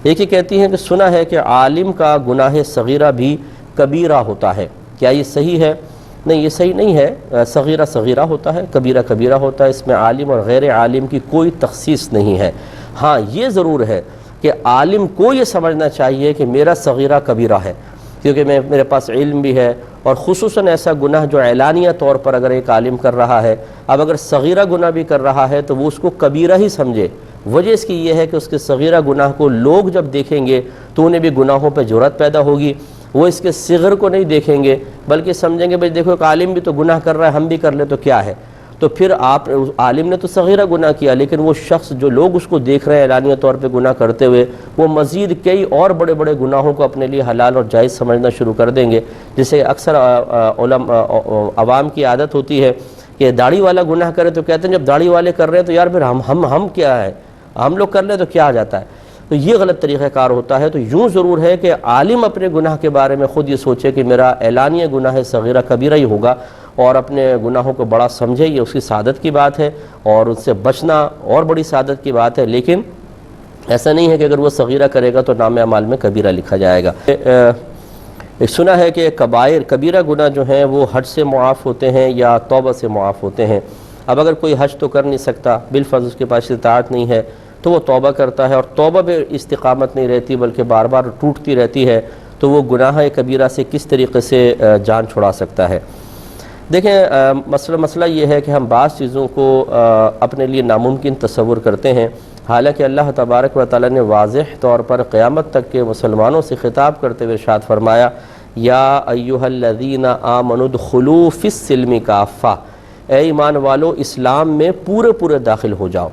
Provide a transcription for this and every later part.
ایک یہ کہتی ہیں کہ سنا ہے کہ عالم کا گناہ صغیرہ بھی کبیرہ ہوتا ہے، کیا یہ صحیح ہے؟ نہیں، یہ صحیح نہیں ہے، صغیرہ صغیرہ ہوتا ہے، کبیرہ کبیرہ ہوتا ہے، اس میں عالم اور غیر عالم کی کوئی تخصیص نہیں ہے۔ ہاں یہ ضرور ہے کہ عالم کو یہ سمجھنا چاہیے کہ میرا صغیرہ کبیرہ ہے، کیونکہ میرے پاس علم بھی ہے، اور خصوصاً ایسا گناہ جو اعلانیہ طور پر اگر ایک عالم کر رہا ہے، اب اگر صغیرہ گناہ بھی کر رہا ہے تو وہ اس کو کبیرہ ہی سمجھے۔ وجہ اس کی یہ ہے کہ اس کے صغیرہ گناہ کو لوگ جب دیکھیں گے تو انہیں بھی گناہوں پہ جرأت پیدا ہوگی، وہ اس کے صغر کو نہیں دیکھیں گے بلکہ سمجھیں گے بھئی دیکھو ایک عالم بھی تو گناہ کر رہا ہے، ہم بھی کر لیں تو کیا ہے۔ تو پھر عالم نے تو صغیرہ گناہ کیا، لیکن وہ شخص جو لوگ اس کو دیکھ رہے ہیں اعلانیہ طور پہ گناہ کرتے ہوئے، وہ مزید کئی اور بڑے بڑے گناہوں کو اپنے لیے حلال اور جائز سمجھنا شروع کر دیں گے، جسے اکثر عوام کی عادت ہوتی ہے کہ داڑھی والا گناہ کرے تو کہتے ہیں جب داڑھی والے کر رہے ہیں تو یار پھر ہم کیا ہے، ہم لوگ کر لیں تو کیا آ جاتا ہے۔ تو یہ غلط طریقہ کار ہوتا ہے۔ تو یوں ضرور ہے کہ عالم اپنے گناہ کے بارے میں خود یہ سوچے کہ میرا اعلانیہ گناہ صغیرہ کبیرہ ہی ہوگا، اور اپنے گناہوں کو بڑا سمجھے، یہ اس کی سعادت کی بات ہے، اور ان سے بچنا اور بڑی سعادت کی بات ہے۔ لیکن ایسا نہیں ہے کہ اگر وہ صغیرہ کرے گا تو نام اعمال میں کبیرہ لکھا جائے گا۔ سنا ہے کہ کبیرہ گناہ جو ہیں وہ حج سے معاف ہوتے ہیں یا توبہ سے معاف ہوتے ہیں۔ اب اگر کوئی حج تو کر نہیں سکتا، بالفرض اس کے پاس استطاعت نہیں ہے، تو وہ توبہ کرتا ہے، اور توبہ میں استقامت نہیں رہتی بلکہ بار بار ٹوٹتی رہتی ہے، تو وہ گناہ کبیرہ سے کس طریقے سے جان چھڑا سکتا ہے؟ دیکھیں مسئلہ یہ ہے کہ ہم بعض چیزوں کو اپنے لیے ناممکن تصور کرتے ہیں، حالانکہ اللہ تبارک و تعالیٰ نے واضح طور پر قیامت تک کے مسلمانوں سے خطاب کرتے ہوئے ارشاد فرمایا، یا ایھا الذین آمنوا ادخلوا فی السلم کافہ، اے ایمان والو اسلام میں پورے داخل ہو جاؤ۔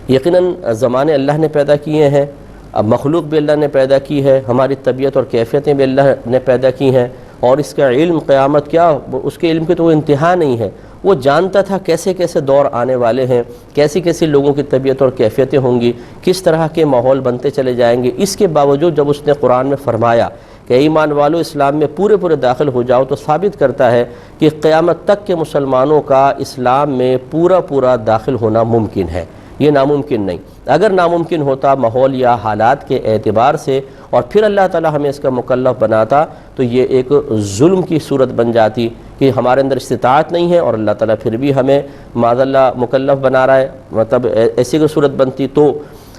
یقیناً زمانے اللہ نے پیدا کیے ہیں، اب مخلوق بھی اللہ نے پیدا کی ہے، ہماری طبیعت اور کیفیتیں بھی اللہ نے پیدا کی ہیں، اور اس کا علم قیامت کیا، اس کے علم کی تو وہ انتہا نہیں ہے۔ وہ جانتا تھا کیسے کیسے دور آنے والے ہیں، کیسی لوگوں کی طبیعت اور کیفیتیں ہوں گی، کس طرح کے ماحول بنتے چلے جائیں گے۔ اس کے باوجود جب اس نے قرآن میں فرمایا کہ ایمان والو اسلام میں پورے داخل ہو جاؤ، تو ثابت کرتا ہے کہ قیامت تک کے مسلمانوں کا اسلام میں پورا داخل ہونا ممکن ہے، یہ ناممکن نہیں۔ اگر ناممکن ہوتا ماحول یا حالات کے اعتبار سے، اور پھر اللہ تعالی ہمیں اس کا مکلف بناتا، تو یہ ایک ظلم کی صورت بن جاتی کہ ہمارے اندر استطاعت نہیں ہے اور اللہ تعالیٰ پھر بھی ہمیں معاذ اللہ مکلف بنا رہا ہے، مطلب ایسی کوئی صورت بنتی تو،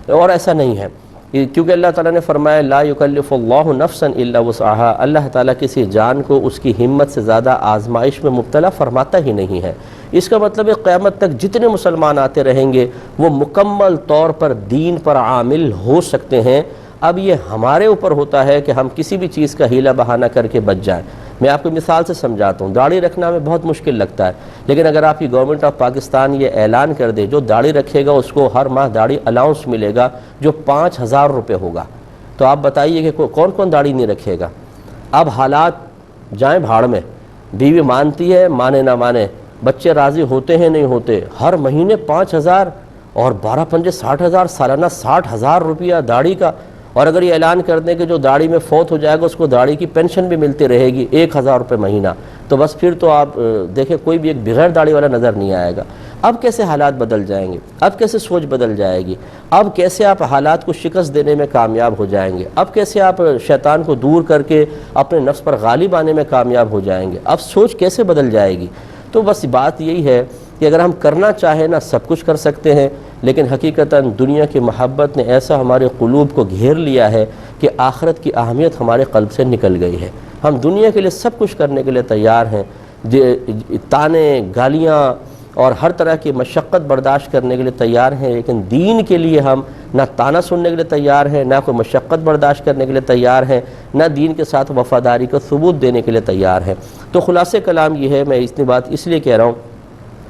اور ایسا نہیں ہے، کیونکہ اللہ تعالیٰ نے فرمایا لا یکلف اللہ نفسا الا وسعها، اللہ تعالیٰ کسی جان کو اس کی ہمت سے زیادہ آزمائش میں مبتلا فرماتا ہی نہیں ہے۔ اس کا مطلب ہے قیامت تک جتنے مسلمان آتے رہیں گے وہ مکمل طور پر دین پر عامل ہو سکتے ہیں۔ اب یہ ہمارے اوپر ہوتا ہے کہ ہم کسی بھی چیز کا ہیلہ بہانہ کر کے بچ جائیں۔ میں آپ کو مثال سے سمجھاتا ہوں، داڑھی رکھنا ہمیں بہت مشکل لگتا ہے، لیکن اگر آپ کی گورنمنٹ آف پاکستان یہ اعلان کر دے جو داڑھی رکھے گا اس کو ہر ماہ داڑھی الاؤنس ملے گا جو 5000 روپے ہوگا، تو آپ بتائیے کہ کون داڑھی نہیں رکھے گا؟ اب حالات جائیں بھاڑ میں، بیوی مانتی ہے مانے نہ مانے، بچے راضی ہوتے ہیں نہیں ہوتے، ہر مہینے 5000 اور 12 پنجے 60,000، سالانہ 60,000 روپیہ داڑھی کا۔ اور اگر یہ اعلان کر دیں کہ جو داڑھی میں فوت ہو جائے گا اس کو داڑھی کی پینشن بھی ملتی رہے گی 1000 روپے مہینہ، تو بس پھر تو آپ دیکھیں کوئی بھی ایک بغیر داڑھی والا نظر نہیں آئے گا۔ اب کیسے حالات بدل جائیں گے، اب کیسے سوچ بدل جائے گی، اب کیسے آپ حالات کو شکست دینے میں کامیاب ہو جائیں گے، اب کیسے آپ شیطان کو دور کر کے اپنے نفس پر غالب آنے میں کامیاب ہو جائیں گے، اب سوچ کیسے بدل جائے گی۔ تو بس بات یہی ہے کہ اگر ہم کرنا چاہیں نا سب کچھ کر سکتے ہیں، لیکن حقیقتاً دنیا کی محبت نے ایسا ہمارے قلوب کو گھیر لیا ہے کہ آخرت کی اہمیت ہمارے قلب سے نکل گئی ہے۔ ہم دنیا کے لیے سب کچھ کرنے کے لیے تیار ہیں، تانے گالیاں اور ہر طرح کی مشقت برداشت کرنے کے لیے تیار ہیں، لیکن دین کے لیے ہم نہ تانا سننے کے لیے تیار ہیں، نہ کوئی مشقت برداشت کرنے کے لیے تیار ہیں، نہ دین کے ساتھ وفاداری کا ثبوت دینے کے لیے تیار ہیں۔ تو خلاصہ کلام یہ ہے، میں اتنی بات اس لیے کہہ رہا ہوں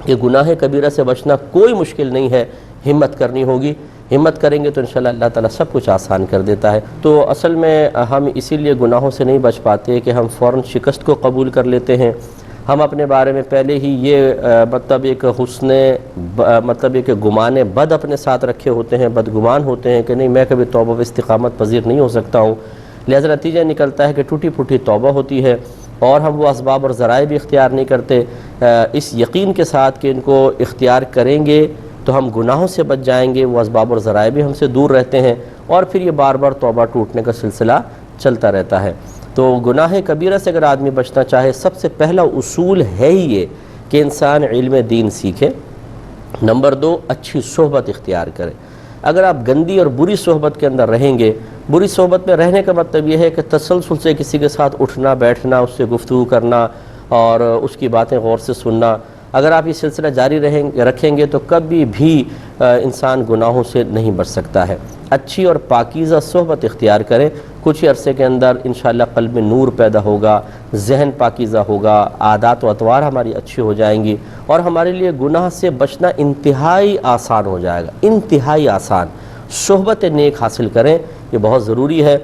کہ گناہ کبیرہ سے بچنا کوئی مشکل نہیں ہے، ہمت کرنی ہوگی، ہمت کریں گے تو انشاءاللہ اللہ تعالیٰ سب کچھ آسان کر دیتا ہے۔ تو اصل میں ہم اسی لیے گناہوں سے نہیں بچ پاتے کہ ہم فوراً شکست کو قبول کر لیتے ہیں۔ ہم اپنے بارے میں پہلے ہی یہ مطلب ایک گمان بد اپنے ساتھ رکھے ہوتے ہیں، بدگمان ہوتے ہیں کہ نہیں میں کبھی توبہ و استقامت پذیر نہیں ہو سکتا ہوں، لہذا نتیجہ نکلتا ہے کہ ٹوٹی پھوٹی توبہ ہوتی ہے، اور ہم وہ اسباب اور ذرائع بھی اختیار نہیں کرتے، اس یقین کے ساتھ کہ ان کو اختیار کریں گے تو ہم گناہوں سے بچ جائیں گے، وہ اسباب اور ذرائع بھی ہم سے دور رہتے ہیں، اور پھر یہ بار بار توبہ ٹوٹنے کا سلسلہ چلتا رہتا ہے۔ تو گناہ کبیرہ سے اگر آدمی بچنا چاہے، سب سے پہلا اصول ہے ہی یہ کہ انسان علم دین سیکھے۔ نمبر 2، اچھی صحبت اختیار کرے۔ اگر آپ گندی اور بری صحبت کے اندر رہیں گے، بری صحبت میں رہنے کا مطلب یہ ہے کہ تسلسل سے کسی کے ساتھ اٹھنا بیٹھنا، اس سے گفتگو کرنا اور اس کی باتیں غور سے سننا، اگر آپ یہ سلسلہ جاری رکھیں گے تو کبھی بھی انسان گناہوں سے نہیں بچ سکتا ہے۔ اچھی اور پاکیزہ صحبت اختیار کریں، کچھ ہی عرصے کے اندر انشاءاللہ قلب میں نور پیدا ہوگا، ذہن پاکیزہ ہوگا، عادات و اطوار ہماری اچھی ہو جائیں گی، اور ہمارے لیے گناہ سے بچنا انتہائی آسان ہو جائے گا، انتہائی آسان۔ صحبت نیک حاصل کریں، یہ بہت ضروری ہے،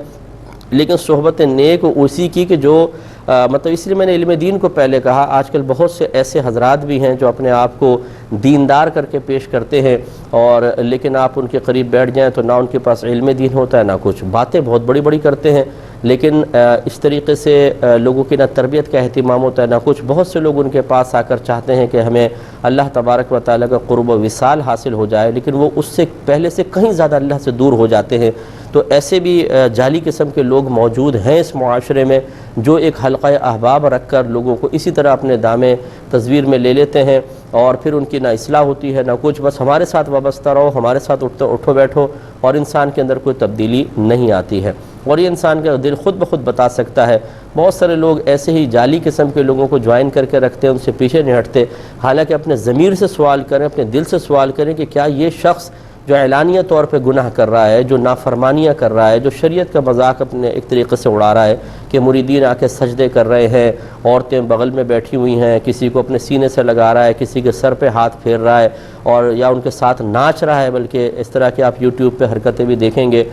لیکن صحبت نیک اسی کی کہ جو مطلب اس لیے میں نے علم دین کو پہلے کہا۔ آج کل بہت سے ایسے حضرات بھی ہیں جو اپنے آپ کو دیندار کر کے پیش کرتے ہیں، اور لیکن آپ ان کے قریب بیٹھ جائیں تو نہ ان کے پاس علم دین ہوتا ہے، نہ کچھ، باتیں بہت بڑی بڑی کرتے ہیں، لیکن اس طریقے سے لوگوں کی نہ تربیت کا اہتمام ہوتا ہے نہ کچھ۔ بہت سے لوگ ان کے پاس آ کر چاہتے ہیں کہ ہمیں اللہ تبارک و تعالیٰ کا قرب و وصال حاصل ہو جائے، لیکن وہ اس سے پہلے سے کہیں زیادہ اللہ سے دور ہو جاتے ہیں۔ تو ایسے بھی جعلی قسم کے لوگ موجود ہیں اس معاشرے میں، جو ایک حلقہ احباب رکھ کر لوگوں کو اسی طرح اپنے دامے تصویر میں لے لیتے ہیں، اور پھر ان کی نہ اصلاح ہوتی ہے نہ کچھ، بس ہمارے ساتھ وابستہ رہو، ہمارے ساتھ اٹھو بیٹھو، اور انسان کے اندر کوئی تبدیلی نہیں آتی ہے۔ اور یہ انسان کا دل خود بخود بتا سکتا ہے۔ بہت سارے لوگ ایسے ہی جعلی قسم کے لوگوں کو جوائن کر کے رکھتے ہیں، ان سے پیچھے نہیں ہٹتے، حالانکہ اپنے ضمیر سے سوال کریں، اپنے دل سے سوال کریں کہ کیا یہ شخص جو اعلانیہ طور پہ گناہ کر رہا ہے، جو نافرمانیاں کر رہا ہے، جو شریعت کا مذاق اپنے ایک طریقے سے اڑا رہا ہے کہ مریدین آ کے سجدے کر رہے ہیں، عورتیں بغل میں بیٹھی ہوئی ہیں، کسی کو اپنے سینے سے لگا رہا ہے، کسی کے سر پہ ہاتھ پھیر رہا ہے، اور یا ان کے ساتھ ناچ رہا ہے، بلکہ اس طرح کے آپ یوٹیوب پہ حرکتیں بھی دیکھیں گے،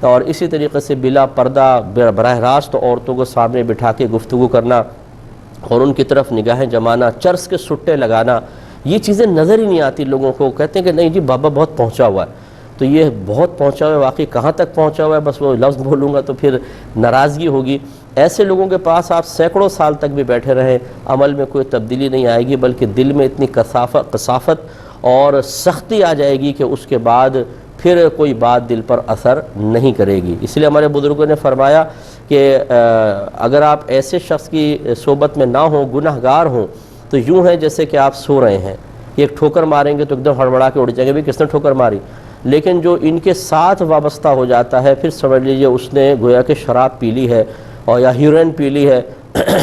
اور اسی طریقے سے بلا پردہ براہ راست عورتوں کو سامنے بٹھا کے گفتگو کرنا اور ان کی طرف نگاہیں جمانا، چرس کے سٹے لگانا، یہ چیزیں نظر ہی نہیں آتی لوگوں کو۔ کہتے ہیں کہ نہیں جی بابا بہت پہنچا ہوا ہے، تو یہ بہت پہنچا ہوا ہے واقعی کہاں تک پہنچا ہوا ہے؟ بس وہ لفظ بولوں گا تو پھر ناراضگی ہوگی۔ ایسے لوگوں کے پاس آپ سینکڑوں سال تک بھی بیٹھے رہیں، عمل میں کوئی تبدیلی نہیں آئے گی، بلکہ دل میں اتنی کثافت اور سختی آ جائے گی کہ اس کے بعد پھر کوئی بات دل پر اثر نہیں کرے گی۔ اس لیے ہمارے بزرگوں نے فرمایا کہ اگر آپ ایسے شخص کی صحبت میں نہ ہوں، گناہ گار ہوں، تو یوں ہے جیسے کہ آپ سو رہے ہیں، ایک ٹھوکر ماریں گے تو ایک دم ہڑبڑا کے اڑ جائیں گے، بھی کس نے ٹھوکر ماری؟ لیکن جو ان کے ساتھ وابستہ ہو جاتا ہے، پھر سمجھ لیجئے اس نے گویا کہ شراب پی لی ہے اور یا ہیروئن پی لی ہے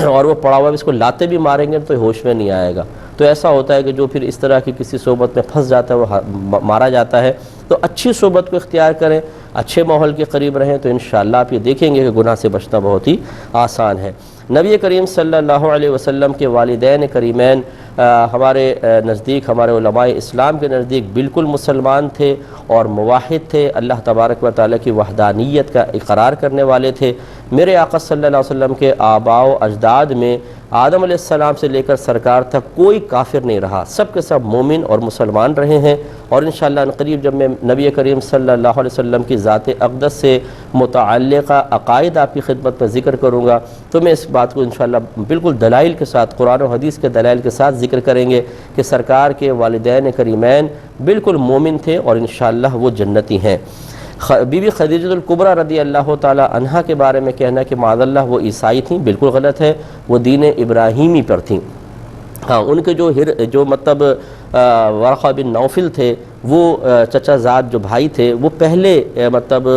اور وہ پڑا ہوا ہے، اس کو لاتے بھی ماریں گے تو ہوش میں نہیں آئے گا۔ تو ایسا ہوتا ہے کہ جو پھر اس طرح کی کسی صحبت میں پھنس جاتا ہے وہ مارا جاتا ہے۔ تو اچھی صحبت کو اختیار کریں، اچھے ماحول کے قریب رہیں، تو انشاءاللہ آپ یہ دیکھیں گے کہ گناہ سے بچنا بہت ہی آسان ہے۔ نبی کریم صلی اللہ علیہ وسلم کے والدین کریمین ہمارے نزدیک، ہمارے علماء اسلام کے نزدیک بالکل مسلمان تھے اور موحد تھے، اللہ تبارک و تعالیٰ کی وحدانیت کا اقرار کرنے والے تھے۔ میرے آقا صلی اللہ علیہ وسلم کے آباء و اجداد میں آدم علیہ السلام سے لے کر سرکار تک کوئی کافر نہیں رہا، سب کے سب مومن اور مسلمان رہے ہیں۔ اور انشاءاللہ عنقریب جب میں نبی کریم صلی اللہ علیہ وسلم کی ذات اقدس سے متعلقہ عقائد آپ کی خدمت میں ذکر کروں گا، تو میں اس بات کو انشاءاللہ بالکل دلائل کے ساتھ، قرآن و حدیث کے دلائل کے ساتھ ذکر کریں گے کہ سرکار کے والدین کریمین بالکل مومن تھے اور انشاءاللہ وہ جنتی ہیں۔ بی بی خدیجہ الکبریٰ رضی اللہ تعالی عنہا کے بارے میں کہنا کہ معاذ اللہ وہ عیسائی تھیں، بالکل غلط ہے، وہ دین ابراہیمی پر تھیں۔ ہاں، ان کے جو مطلب ورقہ بن نوفل تھے، وہ چچا زاد جو بھائی تھے، وہ پہلے مطلب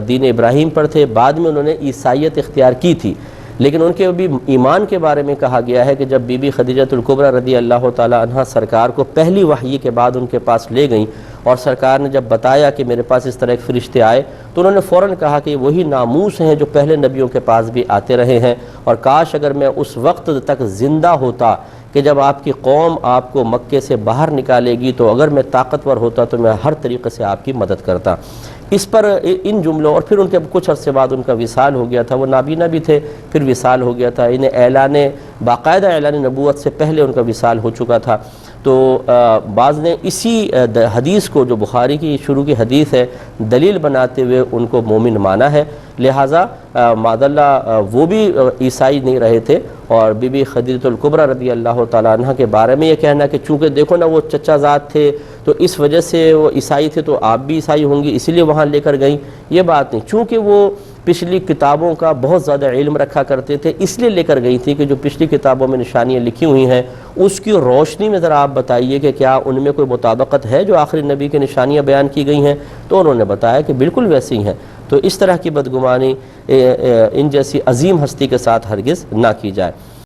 دین ابراہیم پر تھے، بعد میں انہوں نے عیسائیت اختیار کی تھی، لیکن ان کے بھی ایمان کے بارے میں کہا گیا ہے کہ جب بی بی خدیجہ الکبریٰ رضی اللہ تعالی عنہا سرکار کو پہلی وحی کے بعد ان کے پاس لے گئیں اور سرکار نے جب بتایا کہ میرے پاس اس طرح ایک فرشتے آئے، تو انہوں نے فوراً کہا کہ وہی ناموس ہیں جو پہلے نبیوں کے پاس بھی آتے رہے ہیں، اور کاش اگر میں اس وقت تک زندہ ہوتا کہ جب آپ کی قوم آپ کو مکے سے باہر نکالے گی، تو اگر میں طاقتور ہوتا تو میں ہر طریقے سے آپ کی مدد کرتا۔ اس پر ان جملوں، اور پھر ان کے کچھ عرصے بعد ان کا وصال ہو گیا تھا، وہ نابینا بھی تھے، پھر وصال ہو گیا تھا، انہیں باقاعدہ اعلان نبوت سے پہلے ان کا وصال ہو چکا تھا۔ تو بعض نے اسی حدیث کو جو بخاری کی شروع کی حدیث ہے دلیل بناتے ہوئے ان کو مومن مانا ہے، لہٰذا معاذ اللہ وہ بھی عیسائی نہیں رہے تھے۔ اور بی بی خدیجہ الکبریٰ رضی اللہ تعالیٰ عنہ کے بارے میں یہ کہنا کہ چونکہ دیکھو نا وہ چچا زاد تھے تو اس وجہ سے وہ عیسائی تھے تو آپ بھی عیسائی ہوں گی، اسی لیے وہاں لے کر گئیں، یہ بات نہیں۔ چونکہ وہ پچھلی کتابوں کا بہت زیادہ علم رکھا کرتے تھے اس لیے لے کر گئی تھی کہ جو پچھلی کتابوں میں نشانیاں لکھی ہوئی ہیں اس کی روشنی میں ذرا آپ بتائیے کہ کیا ان میں کوئی مطابقت ہے جو آخری نبی کی نشانیاں بیان کی گئی ہیں، تو انہوں نے بتایا کہ بالکل ویسی ہیں۔ تو اس طرح کی بدگمانی ان جیسی عظیم ہستی کے ساتھ ہرگز نہ کی جائے۔